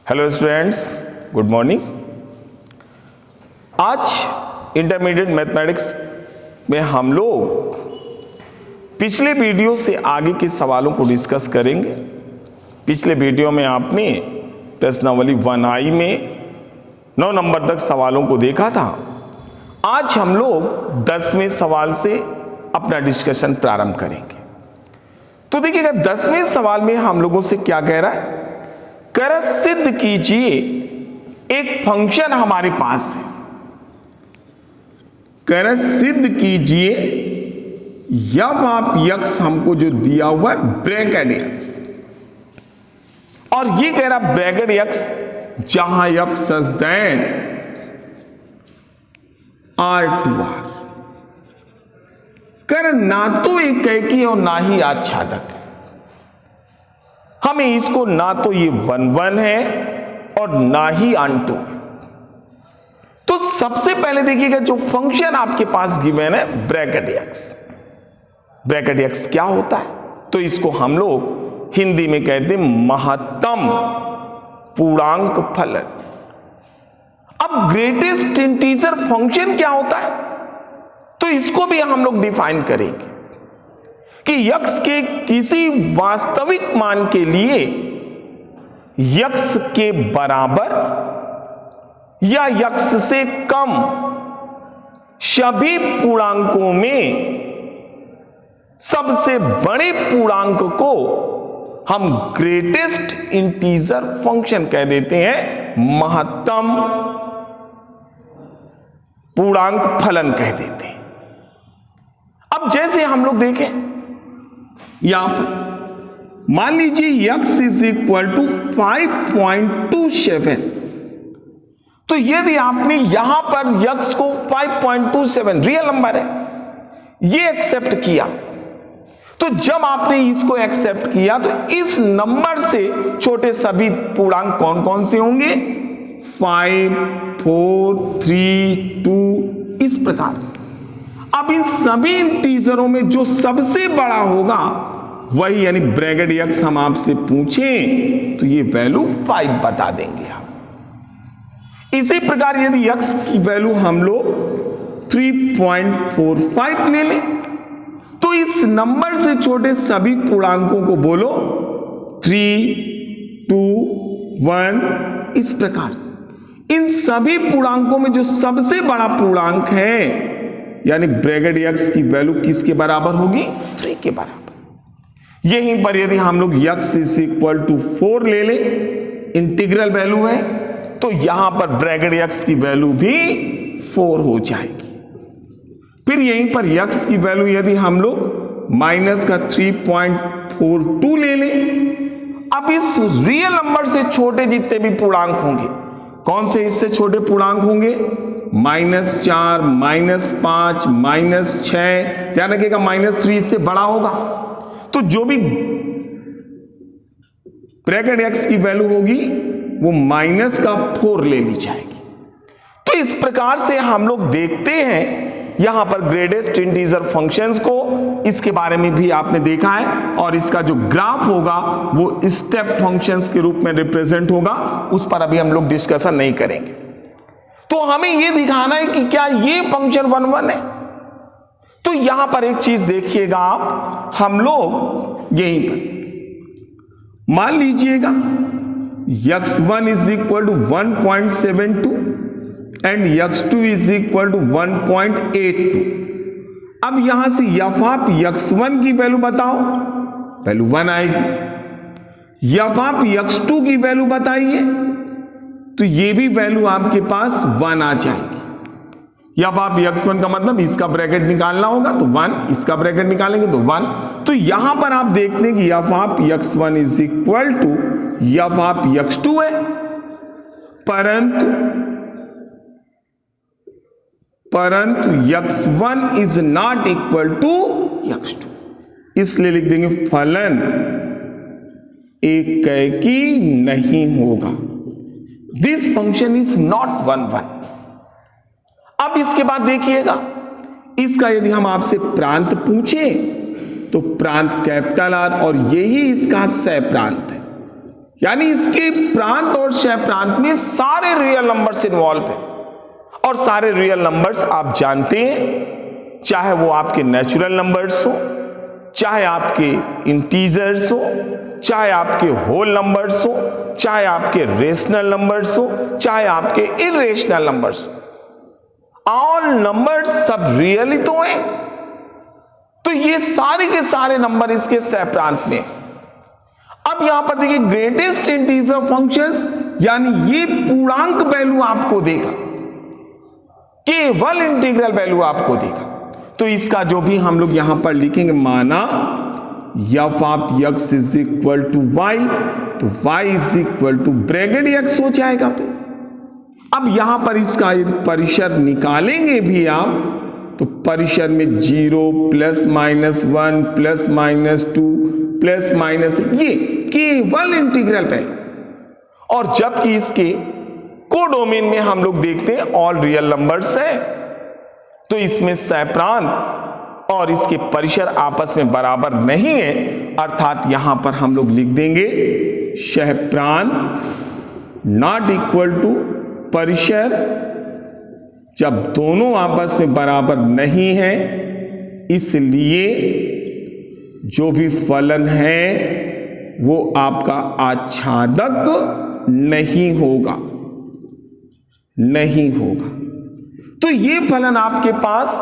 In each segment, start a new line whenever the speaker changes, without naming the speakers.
Hello students, good morning. आज intermediate mathematics में हम लोग पिछले वीडियो से आगे के सवालों को डिस्कस करेंगे। पिछले वीडियो में आपने प्रश्नावली 1I में 9 नंबर तक सवालों को देखा था। आज हम लोग 10वें सवाल से अपना डिस्कशन प्रारंभ करेंगे। तो देखिएगा, 10वें सवाल में हम लोगों से क्या कह रहा है, कह रहा सिद्ध कीजिए एक फंक्शन हमारे पास है। कह रहा सिद्ध कीजिए जब आप यक्स हमको जो दिया हुआ है ब्रैकेट यक्स, और ये कह रहा ब्रैकेट यक्स जहां यप सच दैन R2R। कर ना तो एकाकी और ना ही आच्छादक है। हमें इसको ना तो ये 1 है और ना ही आंटो है। तो सबसे पहले देखिएगा, जो फंक्शन आपके पास गिवन है ब्रैकेट यक्स, ब्रैकेट यक्स क्या होता है, तो इसको हम लोग हिंदी में कहते हैं महत्तम पूर्णांक फलन। अब ग्रेटेस्ट इंटीजर फंक्शन क्या होता है, तो इसको भी हम लोग डिफाइन करेंगे कि यक्स के किसी वास्तविक मान के लिए यक्स के बराबर या यक्स से कम सभी पूर्णांकों में सबसे बड़े पूर्णांक को हम ग्रेटेस्ट इंटीजर फंक्शन कह देते हैं, महत्तम पूर्णांक फलन कह देते हैं। अब जैसे हम लोग देखें यहां पर मान लीजिए x इज इक्वल टू 5.27, तो यदि आपने यहां पर x को 5.27 रियल नंबर है ये एक्सेप्ट किया, तो जब आपने इसको एक्सेप्ट किया तो इस नंबर से छोटे सभी पूर्णांक कौन कौन से होंगे, 5, 4, 3, 2, इस प्रकार से। अब इन सभी इंटीजरों में जो सबसे बड़ा होगा वही, यानी ब्रैकेट यक्स हम आपसे पूछें तो ये वैल्यू 5 बता देंगे आप। इसी प्रकार यदि यक्स की वैल्यू हम लोग 3.45 ले लें तो इस नंबर से छोटे सभी पूर्णांकों को बोलो 3, 2, 1, इस प्रकार से। इन सभी पूर्णांकों में जो सबसे बड़ा पूर्णांक है यानी ब्रैकेट यक्स की वैल्यू किसके बराबर होगी, 3 के बराबर। यहीं पर यदि हम लोग यक्स इज इक्वल टू 4 ले लें, इंटीग्रल वैल्यू है, तो यहां पर ब्रैकेट यक्स की वैल्यू भी 4 हो जाएगी। फिर यहीं पर यक्स की वैल्यू यदि हम लोग माइनस का 3.42 ले लें, अब इस रियल नंबर से छोटे जितने भी पूर्णांक होंगे, कौन से इससे छोटे पूर्णांक होंगे, -4, -5, -6, ध्यान रखिएगा -3 इससे बड़ा होगा, तो जो भी ब्रैकेट एक्स की वैल्यू होगी वो -4 ले ली जाएगी। तो इस प्रकार से हम लोग देखते हैं यहां पर ग्रेटेस्ट इंटीजर फंक्शंस को, इसके बारे में भी आपने देखा है, और इसका जो ग्राफ होगा वो स्टेप फंक्शंस के रूप में रिप्रेजेंट होगा, उस पर अभी हम लोग डिस्कशन नहीं करेंगे। तो हमें यह दिखाना है कि क्या ये फंक्शन 1 है। तो यहां पर एक चीज देखिएगा आप, हम लोग यहीं पर मान लीजिएगा x1 is equal to 1.72 and x2 is equal to 1.82। अब यहां से f आप x1 की वैल्यू बताओ, वैल्यू 1 आएगी। f आप x2 की वैल्यू बताइए, तो ये भी वैल्यू आपके पास 1 आ जाएगी। अब आप x1 का मतलब इसका ब्रैकेट निकालना होगा तो 1, इसका ब्रैकेट निकालेंगे तो 1। तो यहां पर आप देखते हैं कि f आप x1 is equal to f आप x2 है, परंतु x1 is not equal to x2, इसलिए लिख देंगे फलन एकाकी नहीं होगा। This function is not 1. अब इसके बाद देखिएगा, इसका यदि हम आपसे प्रांत पूछें तो प्रांत कैपिटल R, और यही इसका सह प्रांत है। यानी इसके प्रांत और क्षय प्रांत में सारे रियल नंबर्स इन्वॉल्व हैं। और सारे रियल नंबर्स आप जानते हैं, चाहे वो आपके नेचुरल नंबर्स हो, चाहे आपके इंटीजर्स हो, चाहे आपके होल नंबर्स हो, चाहे आपके रेशनल नंबर्स हो, चाहे आपके इरेशनल नंबर्स हो, ऑल नंबर्स सब रियल ही तो हैं। तो ये सारे के सारे नंबर इसके सहप्रांत में। अब यहां पर देखिए ग्रेटेस्ट इंटीजर फंक्शंस, यानी ये पूर्णांक वैल्यू आपको देगा, केवल इंटीग्रल वैल्यू आपको देगा। तो इसका जो भी हम लोग यहां पर लिखेंगे, माना f of x is equal to y, तो y is equal to bracket x हो जाएगा। अब यहां पर इसका परिसर निकालेंगे भी आप, तो परिसर में 0 plus minus 1 plus minus 2 plus minus 3, ये केवल इंटीग्रल वैल्यू। और जबकि इसके कोडोमेन में हम लोग देखते हैं ऑल रियल नंबर्स है, तो इसमें सहप्रांत और इसके परिसर आपस में बराबर नहीं है, अर्थात यहां पर हम लोग लिख देंगे सहप्रांत नॉट इक्वल टू परिसर। जब दोनों आपस में बराबर नहीं है, इसलिए जो भी फलन है वो आपका आच्छादक नहीं होगा, नहीं होगा। तो ये फलन आपके पास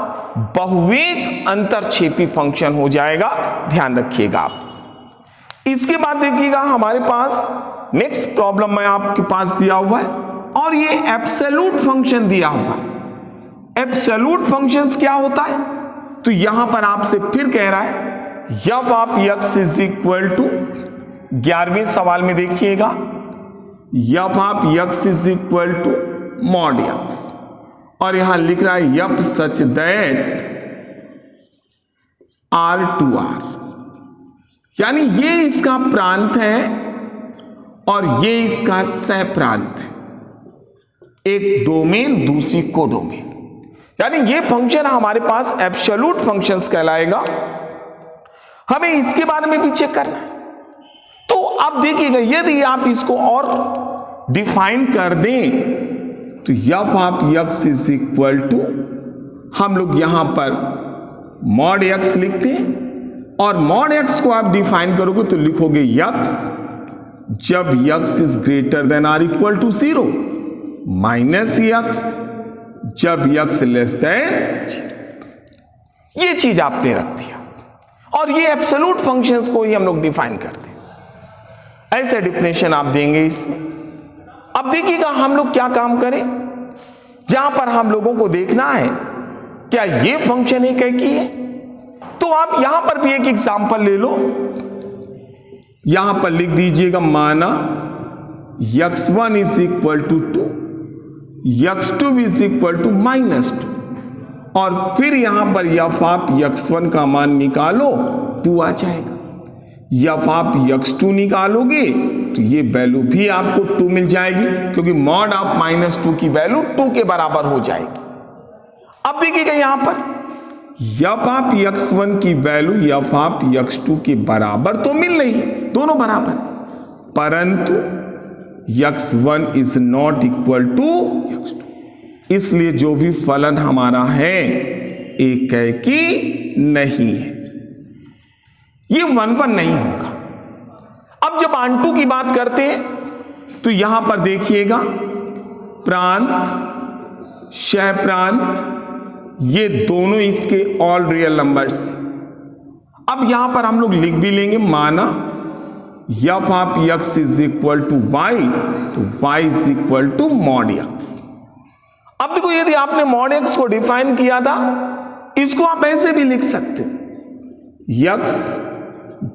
बहुवेग अंतरक्षेपी फंक्शन हो जाएगा, ध्यान रखिएगा आप। इसके बाद देखिएगा हमारे पास नेक्स्ट प्रॉब्लम में आपके पास दिया हुआ है, और ये एब्सोल्यूट फंक्शन दिया हुआ है। एब्सोल्यूट फंक्शंस क्या होता है, तो यहां पर आपसे फिर कह रहा है f of x is equal to, 11वें सवाल में देखिएगा, f of x is equal to mod x, और यहां लिख रहा है f such that R to R, यानी ये इसका प्रांत है और ये इसका सह प्रांत है, एक डोमेन दूसरी को डोमेन, यानी ये फंक्शन हमारे पास एब्सोल्यूट फंक्शंस कहलाएगा। हमें इसके बारे में भी चेक करना है। तो अब देखिएगा, यदि आप इसको और डिफाइन कर दें, तो f of x is equal to, हम लोग यहां पर मॉड एक्स लिखते हैं, और मॉड एक्स को आप डिफाइन करोगे तो लिखोगे एक्स जब x is greater than or equal to 0, minus x जब एक्स लेस देन 0। ये चीज आपने रख दिया, और ये एब्सोल्यूट फंक्शंस को ही हम लोग डिफाइन करते हैं। ऐसे डिफिनेशन आप देंगे इसमें। अब देखिएगा हम लोग क्या काम करें, यहां पर हम लोगों को देखना है क्या ये फंक्शन एक ही है। तो आप यहां पर भी एक एग्जांपल ले लो, यहां पर लिख दीजिएगा, माना x1 is equal to 2, x2 is equal to -2, और फिर यहां पर एफ ऑफ x1 का मान निकालो, 2 आ जाएगा। एफ ऑफ x2 निकालोगे तो ये वैल्यू भी आपको 2 मिल जाएगी, क्योंकि मॉड ऑफ -2 की वैल्यू 2 के बराबर हो जाएगी। अब देखिएगा यहां पर एफ ऑफ x1 की वैल्यू एफ ऑफ x2 के बराबर तो मिल रही है, दोनों बराबर, परंतु x1 is not equal to x2, इसलिए जो भी फलन हमारा है एक की नहीं है, ये 1 नहीं होगा। अब जब ऑन2 की बात करते हैं तो यहां पर देखिएगा प्रांत क्षय प्रांत ये दोनों इसके ऑल रियल नंबर्स। अब यहां पर हम लोग लिख भी लेंगे, माना f of x is equal to y, तो y is equal to mod x. अब देखो यदि आपने मॉड एक्स को डिफाइन किया था, इसको आप ऐसे भी लिख सकते हो, एक्स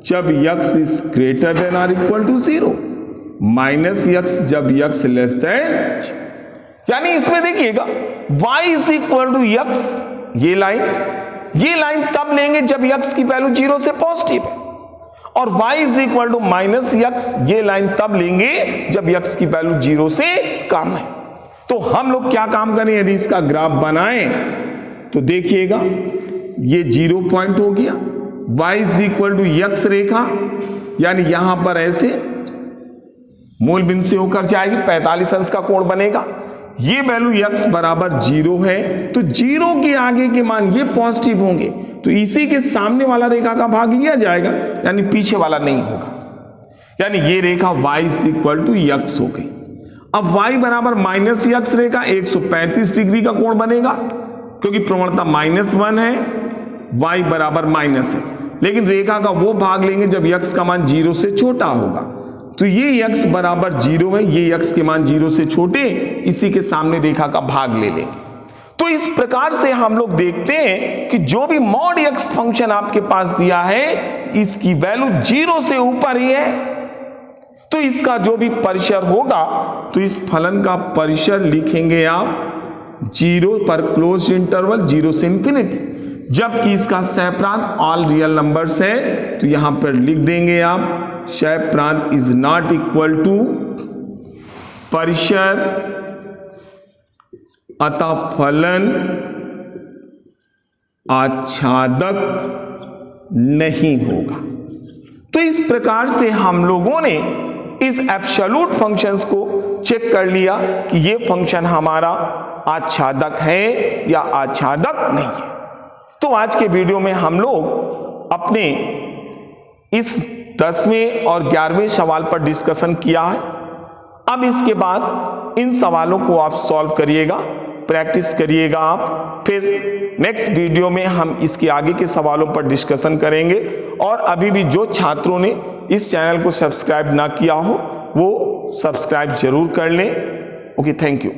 जब x is greater than or equal to 0, minus x जब x लेस देन, यानी इसमें देखिएगा y is equal to x, ये लाइन तब लेंगे जब x की वैल्यू 0 से पॉजिटिव है, और y is equal to minus x, ये लाइन तब लेंगे जब x की वैल्यू 0 से कम है। तो हम लोग क्या काम करें, यदि इसका ग्राफ बनाएं तो देखिएगा ये 0 पॉइंट हो गया, y is equal to x रेखा, यानी यहां पर ऐसे मूल बिंदु से होकर जाएगी, 45 अंश का कोण बनेगा। ये वैल्यू x बराबर 0 है, तो 0 के आगे के मान ये पॉजिटिव होंगे, तो इसी के सामने वाला रेखा का भाग लिया जाएगा, यानी पीछे वाला नहीं होगा। यानी ये रेखा y = x हो गई। अब y बराबर -x रेखा 135 डिग्री का कोण बनेगा, क्योंकि प्रवणता -1 है, y बराबर -x, लेकिन रेखा का वो भाग लेंगे जब x का मान 0 से छोटा होगा। तो ये x बराबर 0 है, ये x के मान 0 से छोटे, इसी के सामने रेखा का भाग ले लेंगे। तो इस प्रकार से हम लोग देखते हैं कि जो भी मॉड x फंक्शन आपके पास दिया है, इसकी वैल्यू 0 से ऊपर ही है, तो इसका जो भी परिसर होगा, तो इस फलन का परिसर लिखेंगे आप 0 पर क्लोज इंटरवल 0 से इंफिनिटी। जबकि इसका सह प्रांत ऑल रियल नंबर्स है, तो यहां पर लिख देंगे आप सह प्रांत इज नॉट इक्वल टू परिसर, अतः फलन आच्छादक नहीं होगा। तो इस प्रकार से हम लोगों ने इस एब्सोल्यूट फंक्शंस को चेक कर लिया कि ये फंक्शन हमारा आच्छादक है या आच्छादक नहीं है। तो आज के वीडियो में हम लोग अपने इस 10वें और 11वें सवाल पर डिस्कशन किया है। अब इसके बाद इन सवालों को आप सॉल्व करिएगा, प्रैक्टिस करिएगा आप, फिर नेक्स्ट वीडियो में हम इसके आगे के सवालों पर डिस्कशन करेंगे। और अभी भी जो छात्रों ने इस चैनल को सब्सक्राइब ना किया हो, वो सब्सक्राइब जरूर कर लें। Okay, thank you.